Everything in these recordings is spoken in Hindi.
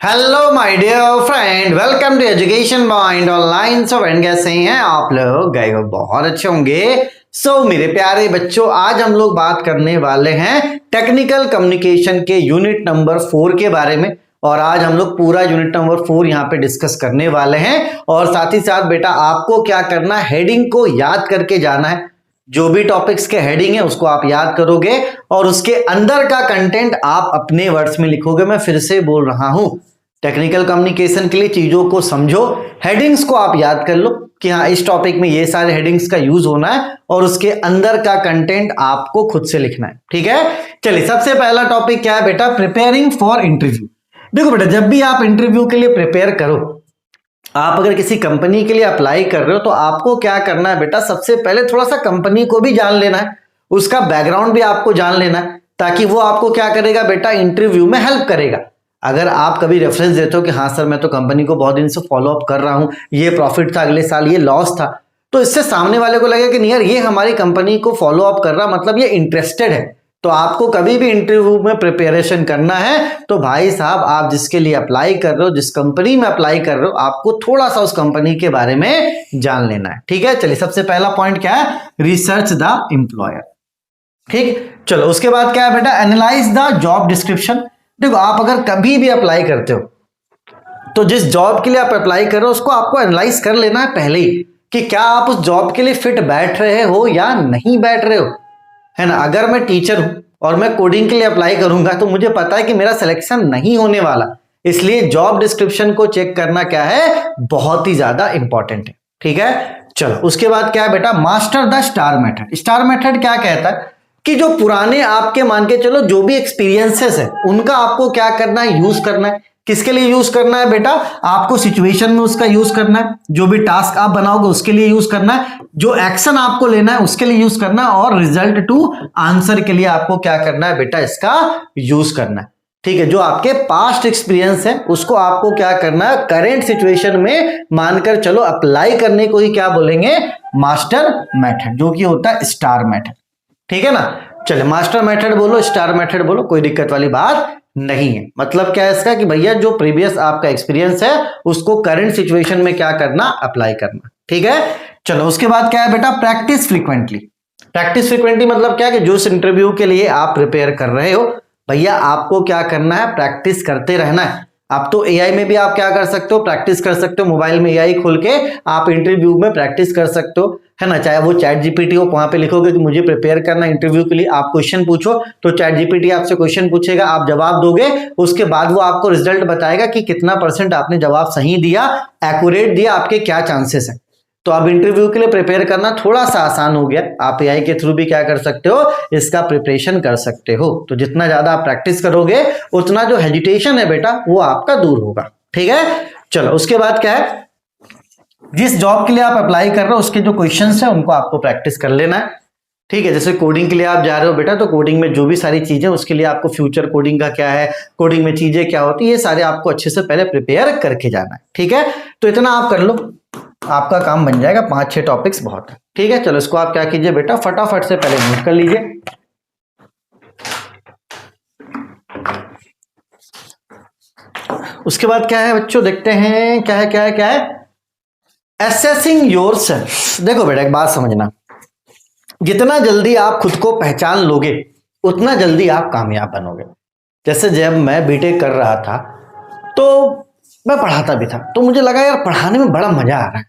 Hello my dear friend, welcome to education point online. So friend, कैसे हैं आप लोग? गए हो बहुत अच्छे होंगे। सो मेरे प्यारे बच्चों, आज हम लोग बात करने वाले हैं टेक्निकल कम्युनिकेशन के यूनिट नंबर 4 के बारे में। और आज हम लोग पूरा यूनिट नंबर 4 यहाँ पे डिस्कस करने वाले हैं। और साथ ही साथ बेटा आपको क्या करना है, हेडिंग को याद करके जाना है। जो भी टॉपिक्स के हेडिंग है उसको आप याद करोगे और उसके अंदर का कंटेंट आप अपने वर्ड्स में लिखोगे। मैं फिर से बोल रहा हूं, टेक्निकल कम्युनिकेशन के लिए चीजों को समझो, हेडिंग्स को आप याद कर लो कि हाँ इस टॉपिक में ये सारे हेडिंग्स का यूज होना है और उसके अंदर का कंटेंट आपको खुद से लिखना है। ठीक है, चलिए सबसे पहला टॉपिक क्या है बेटा? Preparing for interview. देखो बेटा, जब भी आप इंटरव्यू के लिए प्रिपेयर करो, आप अगर किसी कंपनी के लिए अप्लाई कर रहे हो तो आपको क्या करना है बेटा? सबसे पहले थोड़ा सा कंपनी को भी जान लेना है, उसका बैकग्राउंड भी आपको जान लेना है, ताकि वो आपको क्या करेगा बेटा? इंटरव्यू में हेल्प करेगा। अगर आप कभी रेफरेंस देते हो कि हाँ सर मैं तो कंपनी को बहुत दिन से फॉलो अप कर रहा हूं, ये प्रॉफिट था अगले साल, ये लॉस था, तो इससे सामने वाले को लगेगा कि नहीं यार ये हमारी कंपनी को फॉलो अप कर रहा, मतलब ये इंटरेस्टेड है। तो आपको कभी भी इंटरव्यू में प्रिपरेशन करना है तो भाई साहब, आप जिसके लिए अप्लाई कर रहे हो, जिस कंपनी में अप्लाई कर रहे हो, आपको थोड़ा सा उस कंपनी के बारे में जान लेना है। ठीक है, चलिए सबसे पहला पॉइंट क्या है? Research the employer. ठीक, चलो उसके बाद क्या है बेटा? Analyse the job description. देखो, आप अगर कभी भी अप्लाई करते हो तो जिस जॉब के लिए आप अप्लाई कर रहे हो उसको आपको एनालाइज कर लेना है पहले ही कि क्या आप उस जॉब के लिए फिट बैठ रहे हो या नहीं बैठ रहे हो, है ना। अगर मैं टीचर हूं और मैं कोडिंग के लिए अप्लाई करूंगा तो मुझे पता है कि मेरा सिलेक्शन नहीं होने वाला, इसलिए जॉब डिस्क्रिप्शन को चेक करना क्या है? बहुत ही ज्यादा इंपॉर्टेंट है। ठीक है, चलो उसके बाद क्या है बेटा? Master the star method. Star method क्या कहता है कि जो पुराने आपके मान के चलो जो भी एक्सपीरियंसेस है उनका आपको क्या करना है? यूज करना है। किसके लिए यूज करना है बेटा? आपको सिचुएशन में उसका यूज करना है, जो भी टास्क आप बनाओगे उसके लिए यूज करना है, जो एक्शन आपको लेना है उसके लिए यूज करना है, और रिजल्ट टू आंसर के लिए आपको क्या करना है बेटा? इसका यूज करना है। ठीक है, जो आपके पास्ट एक्सपीरियंस है उसको आपको क्या करना है? करेंट सिचुएशन में मानकर चलो अप्लाई करने को ही क्या बोलेंगे? मास्टर मेथड, जो कि होता है स्टार मेथड। ठीक है ना। चले, मास्टर मेथड बोलो, स्टार मेथड बोलो, कोई दिक्कत वाली बात नहीं है। मतलब क्या है इसका कि भैया जो प्रीवियस आपका एक्सपीरियंस है उसको करंट सिचुएशन में क्या करना? अप्लाई करना। ठीक है, चलो उसके बाद क्या है बेटा? Practice frequently. प्रैक्टिस फ्रीक्वेंटली मतलब क्या कि जो इस इंटरव्यू के लिए आप प्रिपेयर कर रहे हो भैया आपको क्या करना है? प्रैक्टिस करते रहना है। अब तो एआई में भी आप क्या कर सकते हो? प्रैक्टिस कर सकते हो। मोबाइल में एआई खोल के आप इंटरव्यू में प्रैक्टिस कर सकते हो, है ना। चाहे वो चैट जीपीटी हो, वहां पे लिखोगे कि मुझे प्रिपेयर करना इंटरव्यू के लिए, आप क्वेश्चन पूछो तो चैट जीपीटी आपसे क्वेश्चन पूछेगा, आप जवाब दोगे, उसके बाद वो आपको रिजल्ट बताएगा कि कितना % आपने जवाब सही दिया, एक्यूरेट दिया, आपके क्या चांसेस है। तो अब इंटरव्यू के लिए प्रिपेयर करना थोड़ा सा आसान हो गया। आप एआई के थ्रू भी क्या कर सकते हो? इसका प्रिपरेशन कर सकते हो। तो जितना ज्यादा आप प्रैक्टिस करोगे उतना जो हेजिटेशन है बेटा वो आपका दूर होगा। ठीक है, चलो उसके बाद क्या है? जिस जॉब के लिए आप अप्लाई कर रहे हो उसके जो क्वेश्चंस है उनको आपको प्रैक्टिस कर लेना है। ठीक है, जैसे कोडिंग के लिए आप जा रहे हो बेटा, तो कोडिंग में जो भी सारी चीजें उसके लिए आपको फ्यूचर कोडिंग का क्या है, कोडिंग में चीजें क्या होती है, ये सारे आपको अच्छे से पहले प्रिपेयर करके जाना है। ठीक है, तो इतना आप कर लो, आपका काम बन जाएगा। 5-6 टॉपिक्स बहुत है। ठीक है, चलो इसको आप क्या कीजिए बेटा? फटाफट से पहले नोट कर लीजिए। उसके बाद क्या है बच्चों? देखते हैं क्या है, क्या है, क्या है? Assessing yourself. देखो बेटा, एक बात समझना, जितना जल्दी आप खुद को पहचान लोगे उतना जल्दी आप कामयाब बनोगे। जैसे जब मैं बीटेक कर रहा था तो मैं पढ़ाता भी था, तो मुझे लगा यार पढ़ाने में बड़ा मजा आ रहा है,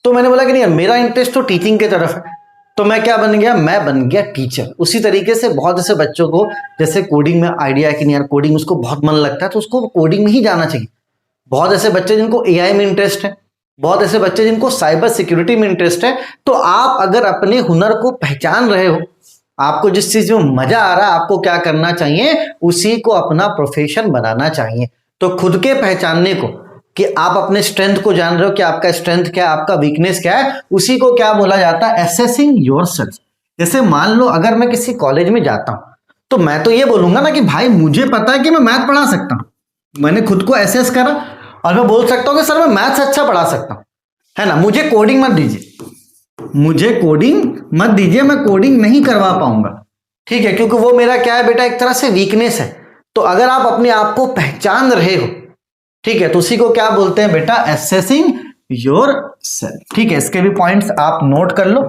तो मैंने बोला कि नहीं यार मेरा इंटरेस्ट तो टीचिंग की तरफ है। तो मैं क्या बन गया? मैं बन गया टीचर। उसी तरीके से बहुत ऐसे बच्चों को जैसे कोडिंग में आइडिया है कि नहीं यार कोडिंग उसको बहुत मन लगता है तो उसको कोडिंग में ही जाना चाहिए। बहुत ऐसे बच्चे जिनको एआई में इंटरेस्ट है, बहुत ऐसे बच्चे जिनको साइबर सिक्योरिटी में इंटरेस्ट है। तो आप अगर अपने हुनर को पहचान रहे हो, आपको जिस चीज में मजा आ रहा है, आपको क्या करना चाहिए? उसी को अपना प्रोफेशन बनाना चाहिए। तो खुद के पहचानने को कि आप अपने स्ट्रेंथ को जान रहे हो कि आपका स्ट्रेंथ क्या है, आपका वीकनेस क्या है, उसी को क्या बोला जाता है? Assessing yourself. जैसे मान लो अगर मैं किसी कॉलेज में जाता हूं तो मैं तो ये बोलूंगा ना कि भाई मुझे पता है कि मैं मैथ पढ़ा सकता हूं। मैंने खुद को एसेस करा और मैं बोल सकता हूं कि सर मैं मैथ्स अच्छा पढ़ा सकता हूं, है ना। मुझे कोडिंग मत दीजिए, मुझे कोडिंग मत दीजिए, मैं कोडिंग नहीं करवा पाऊंगा। ठीक है, क्योंकि वो मेरा क्या है बेटा? एक तरह से वीकनेस है। तो अगर आप अपने आप को पहचान रहे हो, ठीक है, तो उसी को क्या बोलते हैं बेटा, एसेसिंग योर सेल्फ। ठीक है, इसके भी पॉइंट्स आप नोट कर लो।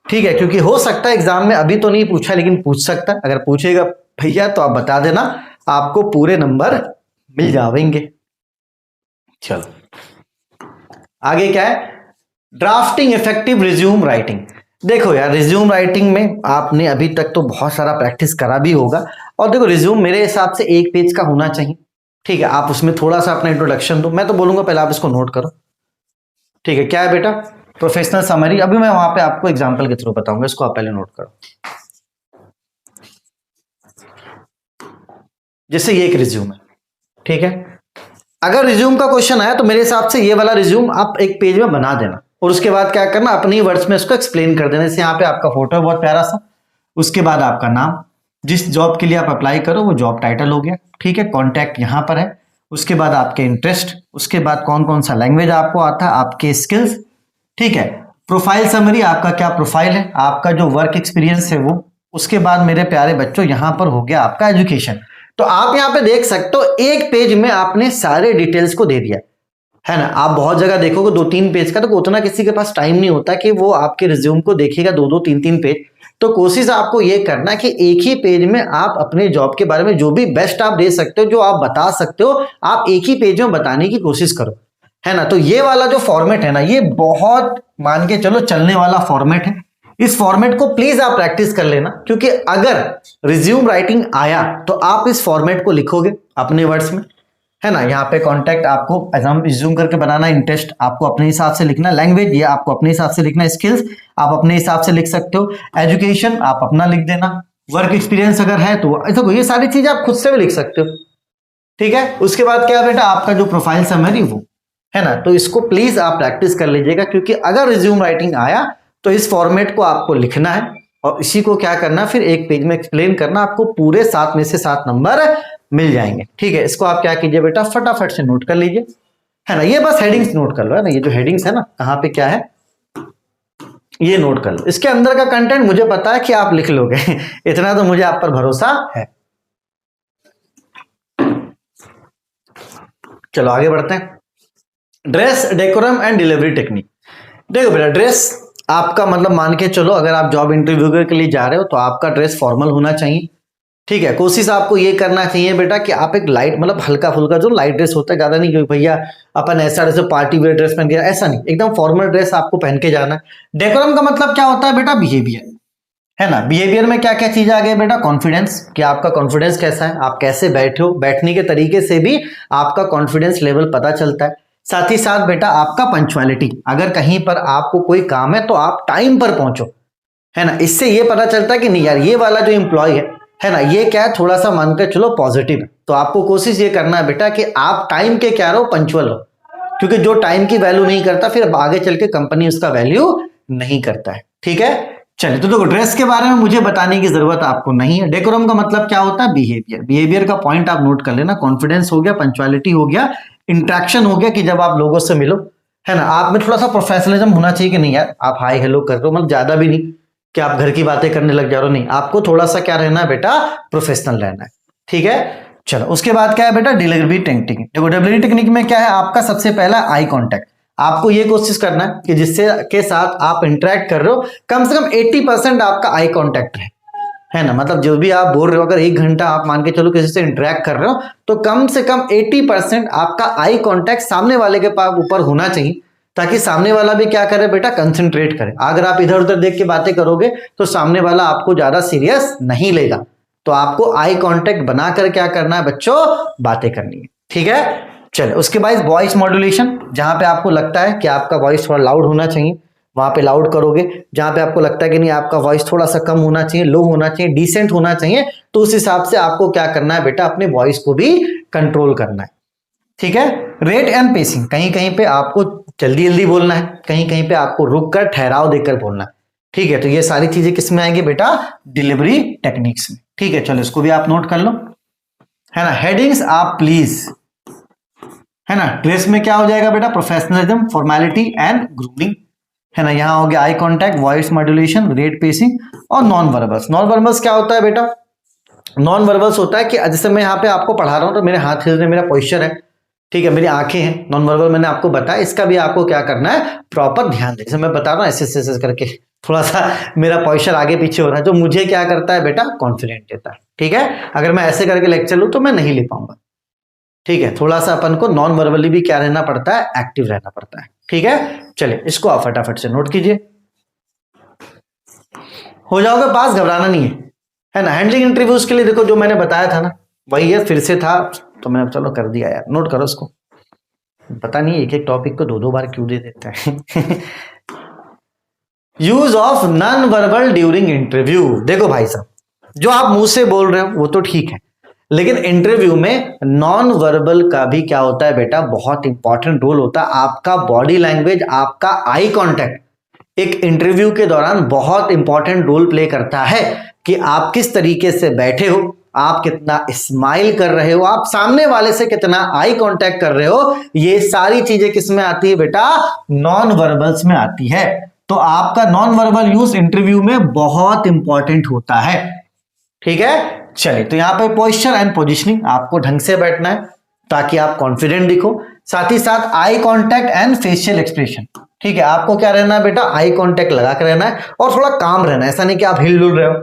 ठीक है, क्योंकि हो सकता है एग्जाम में अभी तो नहीं पूछा, लेकिन पूछ सकता है। अगर पूछेगा भैया तो आप बता देना, आपको पूरे नंबर मिल जाएंगे। चलो आगे क्या है, ड्राफ्टिंग इफेक्टिव रिज्यूम राइटिंग। देखो यार, रिज्यूम राइटिंग में आपने अभी तक तो बहुत सारा प्रैक्टिस करा भी होगा, और देखो रिज्यूम मेरे हिसाब से 1 पेज का होना चाहिए। ठीक है, आप उसमें थोड़ा सा अपना इंट्रोडक्शन दो। मैं तो बोलूंगा पहले आप इसको नोट करो। ठीक है, क्या है बेटा, प्रोफेशनल समरी। अभी मैं वहां पे आपको एग्जांपल के थ्रू बताऊंगा, इसको आप पहले नोट करो। जैसे ये एक रिज्यूम है, ठीक है, अगर रिज्यूम का क्वेश्चन आया तो मेरे हिसाब से ये वाला रिज्यूम आप एक पेज में बना देना, और उसके बाद क्या करना, अपनी वर्ड्स में इसको एक्सप्लेन कर देना। जैसे यहाँ पे आपका फोटो है बहुत प्यारा सा, उसके बाद आपका नाम, जिस जॉब के लिए आप अप्लाई करो वो जॉब टाइटल हो गया। ठीक है, कॉन्टैक्ट यहाँ पर है, उसके बाद आपके इंटरेस्ट, उसके बाद कौन कौन सा लैंग्वेज आपको आता है, आपके स्किल्स। ठीक है, प्रोफाइल समरी, आपका क्या प्रोफाइल है, आपका जो वर्क एक्सपीरियंस है वो। उसके बाद मेरे प्यारे बच्चों यहाँ पर हो गया आपका एजुकेशन। तो आप यहाँ पे देख सकते हो, एक पेज में आपने सारे डिटेल्स को दे दिया है ना। आप बहुत जगह देखोगे 2-3 पेज का, तो उतना किसी के पास टाइम नहीं होता कि वो आपके रिज्यूम को देखेगा 2-2, 3-3 पेज। तो कोशिश आपको ये करना कि एक ही पेज में आप अपने जॉब के बारे में जो भी बेस्ट आप दे सकते हो, जो आप बता सकते हो, आप एक ही पेज में बताने की कोशिश करो, है ना। तो ये वाला जो फॉर्मेट है ना, ये बहुत मान के चलो चलने वाला फॉर्मेट है। इस फॉर्मेट को प्लीज आप प्रैक्टिस कर लेना, क्योंकि अगर रिज्यूम राइटिंग आया तो आप इस फॉर्मेट को लिखोगे अपने वर्ड्स में, है ना। यहाँ पे कॉन्टैक्ट आपको एग्जाम रिज्यूम करके बनाना, इंटरेस्ट आपको अपने हिसाब से लिखना, लैंग्वेज ये आपको अपने हिसाब से लिखना, स्किल्स आप अपने हिसाब से लिख सकते हो, एजुकेशन आप अपना लिख देना, वर्क एक्सपीरियंस अगर है तो देखो ये सारी चीजें आप खुद से भी लिख सकते हो। ठीक है, उसके बाद क्या बेटा, आपका जो प्रोफाइल समरी वो, है ना। तो इसको प्लीज आप प्रैक्टिस कर लीजिएगा, क्योंकि अगर रिज्यूम राइटिंग आया तो इस फॉर्मेट को आपको लिखना है, और इसी को क्या करना, फिर एक पेज में एक्सप्लेन करना, आपको पूरे 7 में से 7 नंबर मिल जाएंगे। ठीक है, इसको आप क्या कीजिए बेटा, फटाफट से नोट कर लीजिए, है ना। ये बस हेडिंग्स नोट कर लो, है ना। ये जो हेडिंग्स है ना, कहाँ पे क्या है ये नोट कर लो। इसके अंदर का कंटेंट मुझे पता है कि आप लिख लोगे इतना तो मुझे आप पर भरोसा है। चलो आगे बढ़ते हैं। Dress, decorum and delivery technique. देखो बेटा, ड्रेस आपका मतलब मान के चलो, अगर आप जॉब इंटरव्यू के लिए जा रहे हो तो आपका ड्रेस फॉर्मल होना चाहिए। ठीक है, कोशिश आपको ये करना चाहिए बेटा कि आप एक लाइट, मतलब हल्का फुल्का जो लाइट ड्रेस होता है, ज्यादा नहीं कि भैया अपन ऐसा जैसे पार्टी वेयर ड्रेस पहन के, ऐसा नहीं, एकदम फॉर्मल ड्रेस आपको पहन के जाना है। डेकोरम का मतलब क्या होता है बेटा, बिहेवियर, है ना। बिहेवियर में क्या क्या चीज आ गई बेटा, कॉन्फिडेंस, कि आपका कॉन्फिडेंस कैसा है, आप कैसे बैठे हो, बैठने के तरीके से भी आपका कॉन्फिडेंस लेवल पता चलता है। साथ ही साथ बेटा आपका पंक्चुअलिटी, अगर कहीं पर आपको कोई काम है तो आप टाइम पर पहुंचो, है ना। इससे ये पता चलता है कि नहीं यार, ये वाला जो एम्प्लॉय है ना, ये क्या है, थोड़ा सा मानकर चलो पॉजिटिव है। तो आपको कोशिश ये करना है बेटा कि आप टाइम के क्या रहो, पंक्चुअल रहो, क्योंकि जो टाइम की वैल्यू नहीं करता फिर आगे चल के कंपनी उसका वैल्यू नहीं करता है। ठीक है, चलिए, तो देखो ड्रेस के बारे में मुझे बताने की जरूरत आपको नहीं है। डेकोरम का मतलब क्या होता है, बिहेवियर। बिहेवियर का पॉइंट आप नोट कर लेना, कॉन्फिडेंस हो गया, पंक्चुअलिटी हो गया, इंट्रैक्शन हो गया, कि जब आप लोगों से मिलो, है ना, आप में थोड़ा सा प्रोफेशनलिज्म होना चाहिए, कि नहीं यार आप हाय हेलो कर रहे हो, मतलब ज्यादा भी नहीं कि आप घर की बातें करने लग जा रहे हो, नहीं, आपको थोड़ा सा क्या रहना है बेटा, प्रोफेशनल रहना है। ठीक है, चलो उसके बाद क्या है बेटा, डिलीवरी टेक्निक। देखो डिलीवरी टेक्निक में क्या है, आपका सबसे पहला आई कांटेक्ट। आपको ये कोशिश करना है कि जिससे के साथ आप इंटरेक्ट कर रहे हो, कम से कम 80% आपका आई कांटेक्ट है ना। मतलब जो भी आप बोल रहे हो, अगर 1 घंटा आप मान के चलो किसी से इंटरेक्ट कर रहे हो, तो कम से कम 80% आपका आई कांटेक्ट सामने वाले के पास ऊपर होना चाहिए, ताकि सामने वाला भी क्या करे बेटा, कंसंट्रेट करे। अगर आप इधर उधर देख के बातें करोगे तो सामने वाला आपको ज्यादा सीरियस नहीं लेगा। तो आपको आई कांटेक्ट बनाकर क्या करना है बच्चों, बातें करनी है। ठीक है, चलो उसके बाद वॉइस मॉड्यूलेशन, जहां पे आपको लगता है कि आपका वॉइस थोड़ा लाउड होना चाहिए वहां पे लाउड करोगे, जहां पे आपको लगता है कि नहीं आपका वॉइस थोड़ा सा कम होना चाहिए, लो होना चाहिए, डिसेंट होना चाहिए, तो उस हिसाब से आपको क्या करना है बेटा, अपने वॉइस को भी कंट्रोल करना है। ठीक है, रेट एंड पेसिंग, कहीं कहीं पे आपको जल्दी जल्दी बोलना है, कहीं कहीं पे आपको रुक कर ठहराव देकर बोलना है। ठीक है, तो ये सारी चीजें किस में आएंगी बेटा, डिलीवरी टेक्निक्स में। ठीक है, चलो इसको भी आप नोट कर लो, है ना। हेडिंग्स आप प्लीज, है ना। ड्रेस में क्या हो जाएगा बेटा, प्रोफेशनलिज्म, फॉर्मेलिटी एंड ग्रूमिंग, है ना। यहाँ हो गया eye contact, voice modulation, rate pacing और नॉन वर्बल्स। नॉन वर्बल्स क्या होता है बेटा, नॉन वर्बल्स होता है कि जैसे मैं यहाँ पे आपको पढ़ा रहा हूँ तो मेरे हाथ हिल रहे, मेरा पोस्चर है, ठीक है, मेरी आंखें हैं, नॉन वर्बल मैंने आपको बताया, इसका भी आपको क्या करना है, प्रॉपर ध्यान दे। जैसे मैं बता रहा हूँ ऐसे करके, थोड़ा सा मेरा पॉस्चर आगे पीछे हो रहा है, जो मुझे क्या करता है बेटा, कॉन्फिडेंट देता है। ठीक है, अगर मैं ऐसे करके लेक्चर लूँ तो मैं नहीं ले पाऊंगा। ठीक है, थोड़ा सा अपन को नॉन वर्बली भी क्या रहना पड़ता है, एक्टिव रहना पड़ता है। ठीक है, चलिए इसको आप फटाफट से नोट कीजिए, हो जाओगे पास, घबराना नहीं है ना। हैंडलिंग इंटरव्यूज के लिए देखो जो मैंने बताया था ना, वही है, फिर से था तो मैंने चलो कर दिया यार, नोट करो इसको। पता नहीं एक एक टॉपिक को 2-2 बार क्यों दे देते हैं। Use of non verbal during interview. देखो भाई साहब, जो आप मुंह से बोल रहे हो वो तो ठीक है, लेकिन इंटरव्यू में नॉन वर्बल का भी क्या होता है बेटा, बहुत इंपॉर्टेंट रोल होता है। आपका बॉडी लैंग्वेज, आपका आई कांटेक्ट एक इंटरव्यू के दौरान बहुत इंपॉर्टेंट रोल प्ले करता है कि आप किस तरीके से बैठे हो, आप कितना स्माइल कर रहे हो, आप सामने वाले से कितना आई कांटेक्ट कर रहे हो। ये सारी चीजें किस में आती है बेटा, नॉन वर्बल्स में आती है। तो आपका नॉन वर्बल यूज इंटरव्यू में बहुत इंपॉर्टेंट होता है। ठीक है, चलिए तो यहां पे पोस्चर एंड पोजीशनिंग, आपको ढंग से बैठना है ताकि आप कॉन्फिडेंट दिखो। साथ ही साथ eye contact and facial expression. ठीक है, आपको क्या रहना है बेटा, आई कांटेक्ट लगा कर रहना है और थोड़ा काम रहना है, ऐसा नहीं कि आप हिल डुल रहे हो।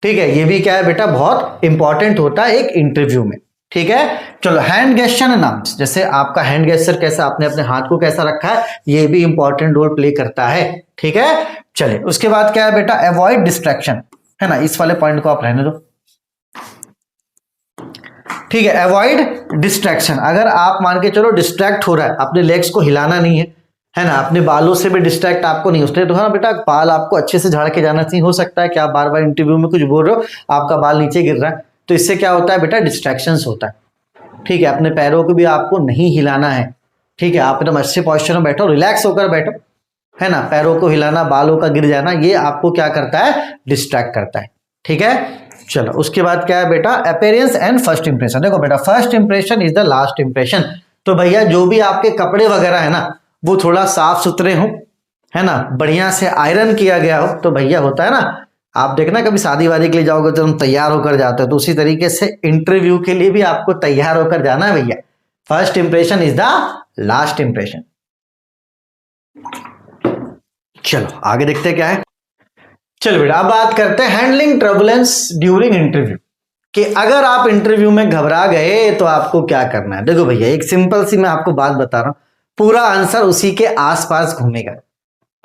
ठीक है, ये भी क्या है बेटा, बहुत इंपॉर्टेंट होता है एक इंटरव्यू में। ठीक है, चलो हैंड गेस्चर एंड आर्म्स, जैसे आपका हैंड गेस्चर कैसा, आपने अपने हाथ को कैसा रखा है, ये भी इंपॉर्टेंट रोल प्ले करता है। ठीक है, चलिए उसके बाद क्या है बेटा, अवॉइड डिस्ट्रैक्शन, है ना, इस वाले पॉइंट को आप रहने दो। ठीक है, अवॉइड डिस्ट्रैक्शन, अगर आप मान के चलो डिस्ट्रैक्ट हो रहा है, अपने लेग्स को हिलाना नहीं है ना, अपने बालों से भी डिस्ट्रैक्ट आपको नहीं, उसने तो हाँ बेटा बाल आपको अच्छे से झाड़ के जाना चाहिए। हो सकता है कि आप बार बार इंटरव्यू में कुछ बोल रहे हो, आपका बाल नीचे गिर रहा है, तो इससे क्या होता है बेटा, डिस्ट्रैक्शंस होता है। ठीक है, अपने पैरों को भी आपको नहीं हिलाना है। ठीक है, आप एकदम अच्छे पॉस्चर में बैठो, रिलैक्स होकर बैठो, है ना। पैरों को हिलाना, बालों का गिर जाना, ये आपको क्या करता है, डिस्ट्रैक्ट करता है। ठीक है, चलो उसके बाद क्या है बेटा, अपीयरेंस एंड फर्स्ट इंप्रेशन। देखो बेटा, first impression is the last impression. तो भैया जो भी आपके कपड़े वगैरह है ना, वो थोड़ा साफ सुथरे हो, है ना, बढ़िया से आयरन किया गया हो, तो भैया होता है ना, आप देखना कभी शादी वादी के लिए जाओगे तो हम तैयार होकर जाते हो, तो उसी तरीके से इंटरव्यू के लिए भी आपको तैयार होकर जाना है भैया। First impression is the last impression. चलो आगे देखते हैं क्या है। चलो बेटा, अब बात करते हैं हैंडलिंग टर्बुलेंस ड्यूरिंग इंटरव्यू, कि अगर आप इंटरव्यू में घबरा गए तो आपको क्या करना है। देखो भैया, एक सिंपल सी मैं आपको बात बता रहा हूं, पूरा आंसर उसी के आसपास घूमेगा।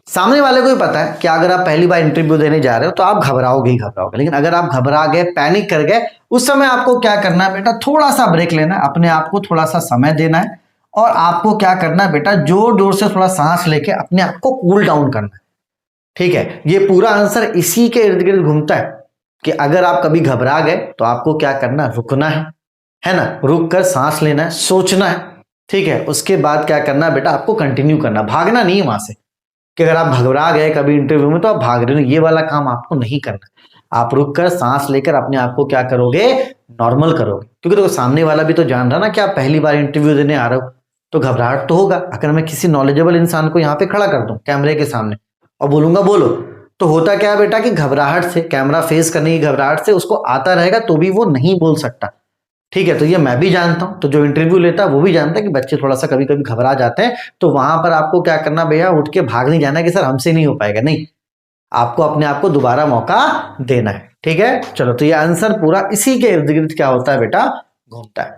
सामने वाले को ही पता है कि अगर आप पहली बार इंटरव्यू देने जा रहे हो तो आप घबराओगे ही घबराओगे, लेकिन अगर आप घबरा गए, पैनिक कर गए, उस समय आपको क्या करना है बेटा, थोड़ा सा ब्रेक लेना है, अपने आप को थोड़ा सा समय देना है, और आपको क्या करना है बेटा, जोर जोर से थोड़ा सांस लेके अपने आप को कूल डाउन करना है। ठीक है, ये पूरा आंसर इसी के इर्द गिर्द घूमता है कि अगर आप कभी घबरा गए तो आपको क्या करना, रुकना है ना, रुक कर सांस लेना है, सोचना है। ठीक है, उसके बाद क्या करना बेटा, आपको कंटिन्यू करना, भागना नहीं है वहां से, कि अगर आप घबरा गए कभी इंटरव्यू में तो आप भाग रहे हो, ये वाला काम आपको नहीं करना। आप रुक कर सांस लेकर अपने आप को क्या करोगे, नॉर्मल करोगे। क्योंकि देखो सामने वाला भी तो जान रहा ना कि आप पहली बार इंटरव्यू देने आ रहे हो, तो घबराहट तो होगा। अगर मैं किसी नॉलेजेबल इंसान को यहाँ पे खड़ा कर दूं कैमरे के सामने और बोलूंगा बोलो, तो होता क्या है बेटा कि घबराहट से, कैमरा फेस करने की घबराहट से उसको आता रहेगा तो भी वो नहीं बोल सकता। ठीक है, तो ये मैं भी जानता हूं, तो जो इंटरव्यू लेता है वो भी जानता है कि बच्चे थोड़ा सा कभी कभी घबरा जाते हैं, तो वहां पर आपको क्या करना भैया, उठ के भाग नहीं जाना कि सर हमसे नहीं हो पाएगा, नहीं, आपको अपने आप को दोबारा मौका देना है। ठीक है, चलो तो ये आंसर पूरा इसी के इर्द गिर्द क्या होता है बेटा, घूमता है।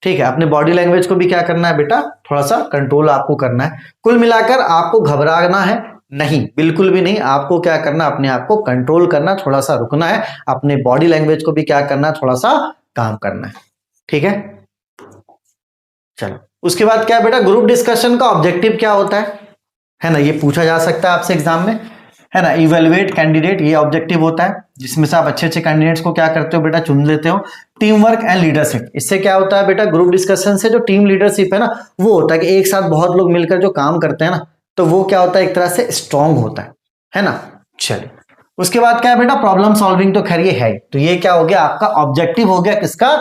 ठीक है, अपने बॉडी लैंग्वेज को भी क्या करना है बेटा, थोड़ा सा कंट्रोल आपको करना है। कुल मिलाकर आपको घबराना है नहीं, बिल्कुल भी नहीं, आपको क्या करना, अपने आप को कंट्रोल करना, थोड़ा सा रुकना है, अपने बॉडी लैंग्वेज को भी क्या करना, थोड़ा सा काम करना है। ठीक है, चलो उसके बाद क्या है बेटा, ग्रुप डिस्कशन का ऑब्जेक्टिव क्या होता है ना, ये पूछा जा सकता है आपसे एग्जाम में, है ना। इवेलुएट कैंडिडेट, ये ऑब्जेक्टिव होता है, जिसमें से आप अच्छे अच्छे कैंडिडेट्स को क्या करते हो बेटा, चुन लेते हो। टीम वर्क एंड लीडरशिप, इससे क्या होता है बेटा, ग्रुप डिस्कशन से जो टीम लीडरशिप है ना, वो होता है कि एक साथ बहुत लोग मिलकर जो काम करते हैं ना, तो वो क्या होता है, एक तरह से स्ट्रांग होता है ना। चलिए उसके बाद क्या है बेटा, प्रॉब्लम सॉल्विंग, तो खैर ये है, तो ये क्या हो गया, आपका ऑब्जेक्टिव हो गया किसका,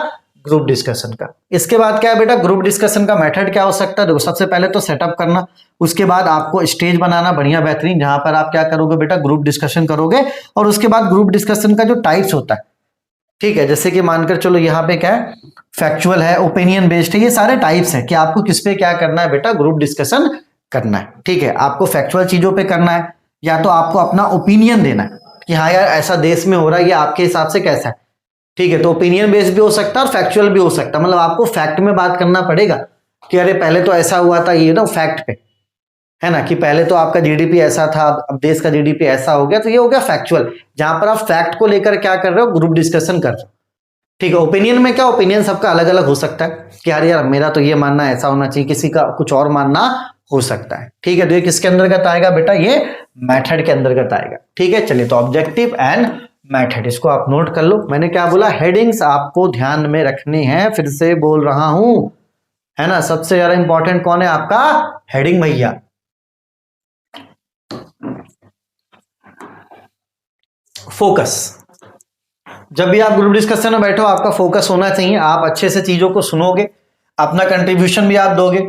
ग्रुप डिस्कशन का। इसके बाद क्या है बेटा, ग्रुप डिस्कशन का मेथड क्या हो सकता है, देखो सबसे पहले तो सेटअप करना, उसके बाद आपको स्टेज बनाना बढ़िया बेहतरीन, जहां पर आप क्या करोगे बेटा, ग्रुप डिस्कशन करोगे। और उसके बाद ग्रुप डिस्कशन का जो टाइप्स होता है, ठीक है, जैसे कि मानकर चलो यहाँ पे क्या है, फैक्चुअल है, ओपिनियन बेस्ड है, ये सारे टाइप्स है कि आपको किस पे क्या करना है बेटा, ग्रुप डिस्कशन करना है। ठीक है, आपको फैक्चुअल चीजों पे करना है या तो आपको अपना ओपिनियन देना है कि हाँ यार ऐसा देश में हो रहा है, ये आपके हिसाब से कैसा है। ठीक है, तो ओपिनियन बेस्ड भी हो सकता है और फैक्चुअल भी हो सकता है, मतलब आपको फैक्ट में बात करना पड़ेगा कि अरे पहले तो ऐसा हुआ था, ये ना फैक्ट पे है ना, कि पहले तो आपका जीडीपी ऐसा था, अब देश का जीडीपी ऐसा हो गया, तो ये हो गया फैक्चुअल, जहां पर आप फैक्ट को लेकर क्या कर रहे हो, ग्रुप डिस्कशन कर रहे हो। ठीक है, ओपिनियन में क्या, ओपिनियन सबका अलग अलग हो सकता है कि यार मेरा तो ये मानना ऐसा होना चाहिए, किसी का कुछ और मानना हो सकता है। ठीक है, तो ये किसके अंतर्गत आएगा बेटा, ये मेथड के अंतर्गत आएगा। ठीक है, चलिए तो ऑब्जेक्टिव एंड मेथड, इसको आप नोट कर लो। मैंने क्या बोला, हेडिंग्स आपको ध्यान में रखनी है, फिर से बोल रहा हूं, है ना। सबसे ज्यादा इंपॉर्टेंट कौन है आपका, हेडिंग भैया। फोकस, जब भी आप ग्रुप डिस्कशन में बैठो आपका फोकस होना चाहिए, आप अच्छे से चीजों को सुनोगे, अपना कंट्रीब्यूशन भी आप दोगे।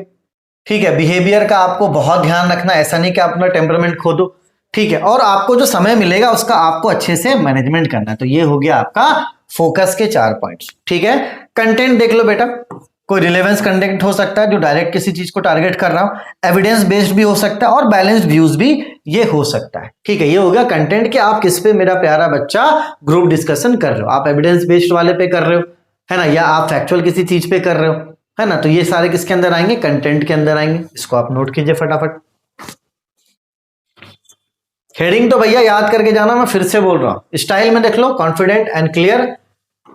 ठीक है, बिहेवियर का आपको बहुत ध्यान रखना, ऐसा नहीं कि आप अपना टेम्परामेंट खो दो। ठीक है, और आपको जो समय मिलेगा उसका आपको अच्छे से मैनेजमेंट करना है। तो ये हो गया आपका फोकस के 4 पॉइंट्स। ठीक है, कंटेंट देख लो बेटा, कोई रिलेवेंस कंटेंट हो सकता है जो डायरेक्ट किसी चीज को टारगेट कर रहा हो, एविडेंस बेस्ड भी हो सकता है और बैलेंस्ड व्यूज भी ये हो सकता है। ठीक है, ये हो गया कंटेंट कि आप किस पे मेरा प्यारा बच्चा ग्रुप डिस्कशन कर रहे हो, आप एविडेंस बेस्ड वाले पे कर रहे हो, है ना, या आप फैक्चुअल किसी चीज पे कर रहे हो, है ना। तो ये सारे किसके अंदर आएंगे, कंटेंट के अंदर आएंगे। इसको आप नोट कीजिए फटाफट। हेडिंग तो भैया याद करके जाना, मैं फिर से बोल रहा हूं। स्टाइल में देख लो, कॉन्फिडेंट एंड क्लियर,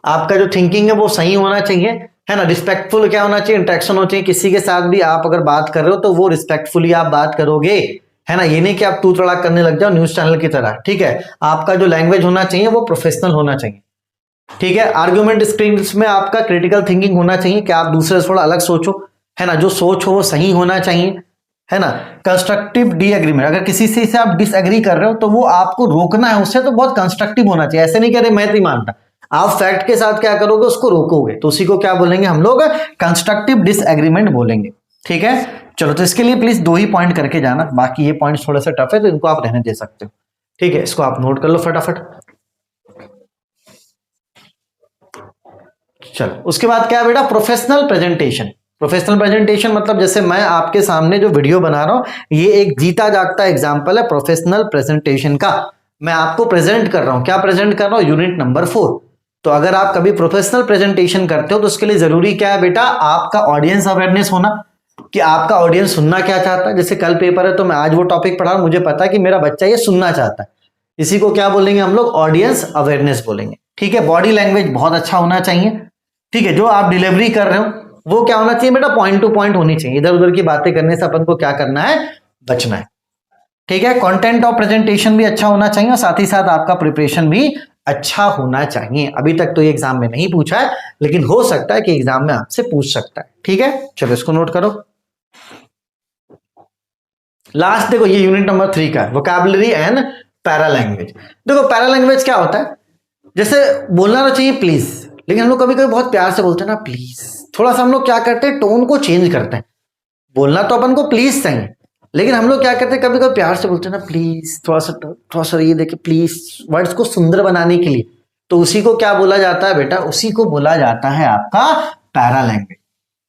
आपका जो थिंकिंग है वो सही होना चाहिए, है ना। रिस्पेक्टफुल क्या होना चाहिए, इंटरेक्शन होना चाहिए, किसी के साथ भी आप अगर बात कर रहे हो तो वो रिस्पेक्टफुली आप बात करोगे, है ना। ये नहीं कि आप तू तड़ाक करने लग जाओ न्यूज चैनल की तरह। ठीक है, आपका जो लैंग्वेज होना चाहिए वो प्रोफेशनल होना चाहिए। ठीक है, आर्ग्यूमेंट स्किल्स में आपका क्रिटिकल थिंकिंग होना चाहिए कि आप दूसरे से थोड़ा अलग सोचो, है ना, जो सोच हो वो सही होना चाहिए, है ना। कंस्ट्रक्टिव डी एग्रीमेंट, अगर किसी से आप डिसएग्री कर रहे हो तो वो आपको रोकना है उससे, तो बहुत कंस्ट्रक्टिव होना चाहिए, ऐसे नहीं कह रहे मैं नहीं मानता, आप फैक्ट के साथ क्या करोगे, उसको रोकोगे, तो उसी को क्या बोलेंगे हम लोग, कंस्ट्रक्टिव डिसएग्रीमेंट बोलेंगे। ठीक है, चलो तो इसके लिए प्लीज 2 ही पॉइंट करके जाना, बाकी ये पॉइंट थोड़ा सा टफ है तो इनको आप रहने दे सकते हो। ठीक है, इसको आप नोट कर लो फटाफट। चलो उसके बाद क्या है बेटा, प्रोफेशनल प्रेजेंटेशन। प्रोफेशनल प्रेजेंटेशन मतलब जैसे मैं आपके सामने जो वीडियो बना रहा हूं, ये एक जीता जागता एग्जांपल है प्रोफेशनल प्रेजेंटेशन का। मैं आपको प्रेजेंट कर रहा हूं, क्या प्रेजेंट कर रहा हूं, यूनिट नंबर 4। तो अगर आप कभी प्रोफेशनल प्रेजेंटेशन करते हो तो उसके लिए जरूरी क्या है बेटा, आपका ऑडियंस अवेयरनेस होना, कि आपका ऑडियंस सुनना क्या चाहता है। जैसे कल पेपर है तो मैं आज वो टॉपिक पढ़ा रहा हूं, मुझे पता है कि मेरा बच्चा ये सुनना चाहता है, इसी को क्या बोलेंगे हम लोग, ऑडियंस अवेयरनेस बोलेंगे। ठीक है, बॉडी लैंग्वेज बहुत अच्छा होना चाहिए। ठीक है, जो आप डिलीवरी कर रहे हो वो क्या होना चाहिए बेटा, पॉइंट टू पॉइंट होनी चाहिए, इधर उधर की बातें करने से अपन को क्या करना है, बचना है। ठीक है, कंटेंट और प्रेजेंटेशन भी अच्छा होना चाहिए और साथ ही साथ आपका प्रिपरेशन भी अच्छा होना चाहिए। अभी तक तो ये एग्जाम में नहीं पूछा है, लेकिन हो सकता है कि एग्जाम में आपसे पूछ सकता है। ठीक है, चलो इसको नोट करो। लास्ट देखो, ये यूनिट नंबर 3 का वोकैबुलरी एंड पैरा लैंग्वेज। देखो पैरा लैंग्वेज क्या होता है, जैसे बोलना तो चाहिए प्लीज, लेकिन हम लोग कभी कभी बहुत प्यार से बोलते हैं ना प्लीज, थोड़ा सा हम लोग क्या करते हैं, टोन को चेंज करते हैं। बोलना तो अपन को प्लीज चाहिए, लेकिन हम लोग क्या करते हैं, कभी कभी प्यार से बोलते हैं ना प्लीज, थोड़ा सा ये देखिए प्लीज, वर्ड्स को सुंदर बनाने के लिए। तो उसी को क्या बोला जाता है बेटा, उसी को बोला जाता है आपका पैरा लैंग्वेज,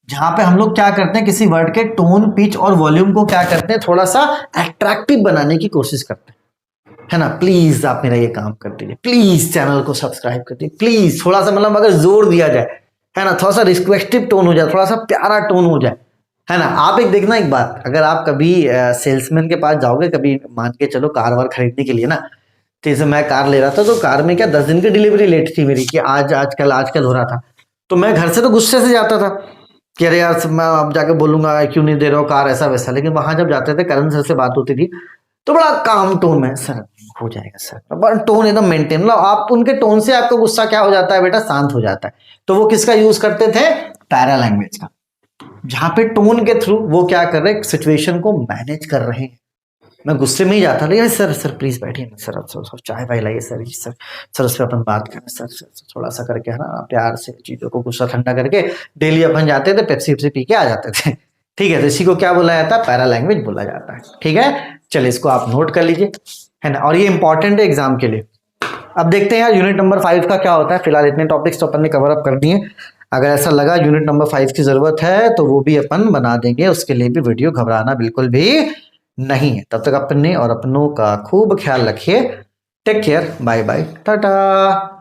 जहां पे हम लोग क्या करते हैं, किसी वर्ड के टोन, पिच और वॉल्यूम को क्या करते हैं, थोड़ा सा अट्रैक्टिव बनाने की कोशिश करते हैं, है ना। प्लीज आप मेरा ये काम कर दीजिए, प्लीज चैनल को सब्सक्राइब कर दीजिए, प्लीज थोड़ा सा, मतलब अगर जोर दिया जाए, है ना, थोड़ा सा रिक्वेस्टिव टोन हो जाए, थोड़ा सा प्यारा टोन हो जाए, है ना। आप एक देखना एक बात, अगर आप कभी सेल्समैन के पास जाओगे, कभी मान के चलो कार वार खरीदने के लिए ना, जैसे मैं कार ले रहा था तो कार में क्या 10 दिन की डिलीवरी लेट थी मेरी, कि आजकल हो रहा था, तो मैं घर से तो गुस्से से जाता था कि अरे यार मैं अब जाके बोलूंगा क्यों नहीं दे रहे हो कार, ऐसा वैसा। लेकिन वहां जब जाते थे, करण सर से बात होती थी, तो बड़ा काम टोन में, सर हो जाएगा सर, बड़ा टोन एकदम मेंटेन, मतलब आप उनके टोन से आपका गुस्सा क्या हो जाता है बेटा, शांत हो जाता है। तो वो किसका यूज करते थे, पैरा लैंग्वेज का, जहां पे टोन के थ्रू वो क्या कर रहे हैं, सिचुएशन को मैनेज कर रहे हैं। मैं गुस्से में ही जाता, लेकिन सर सर प्लीज बैठिए ना सर, सर चाय वाय लाइए सर, सर सर उस पर अपन बात करें सर, थोड़ा सा करके, है ना, प्यार से चीजों को गुस्सा ठंडा करके। डेली अपन जाते थे, पेप्सी वेप्सी पी के आ जाते थे। ठीक है, तो इसी को क्या बोला जाता है, पैरा लैंग्वेज बोला जाता है। ठीक है, चलिए इसको आप नोट कर लीजिए, है ना, और ये इंपॉर्टेंट है एग्जाम के लिए। अब देखते हैं यार यूनिट नंबर 5 का क्या होता है। फिलहाल इतने टॉपिक्स तो अपन ने कवर अप कर दिए। अगर ऐसा लगा यूनिट नंबर 5 की जरूरत है तो वो भी अपन बना देंगे, उसके लिए भी वीडियो घबराना बिल्कुल भी नहीं है। तब तक अपने और अपनों का खूब ख्याल रखिए। Take care, bye bye, Tata.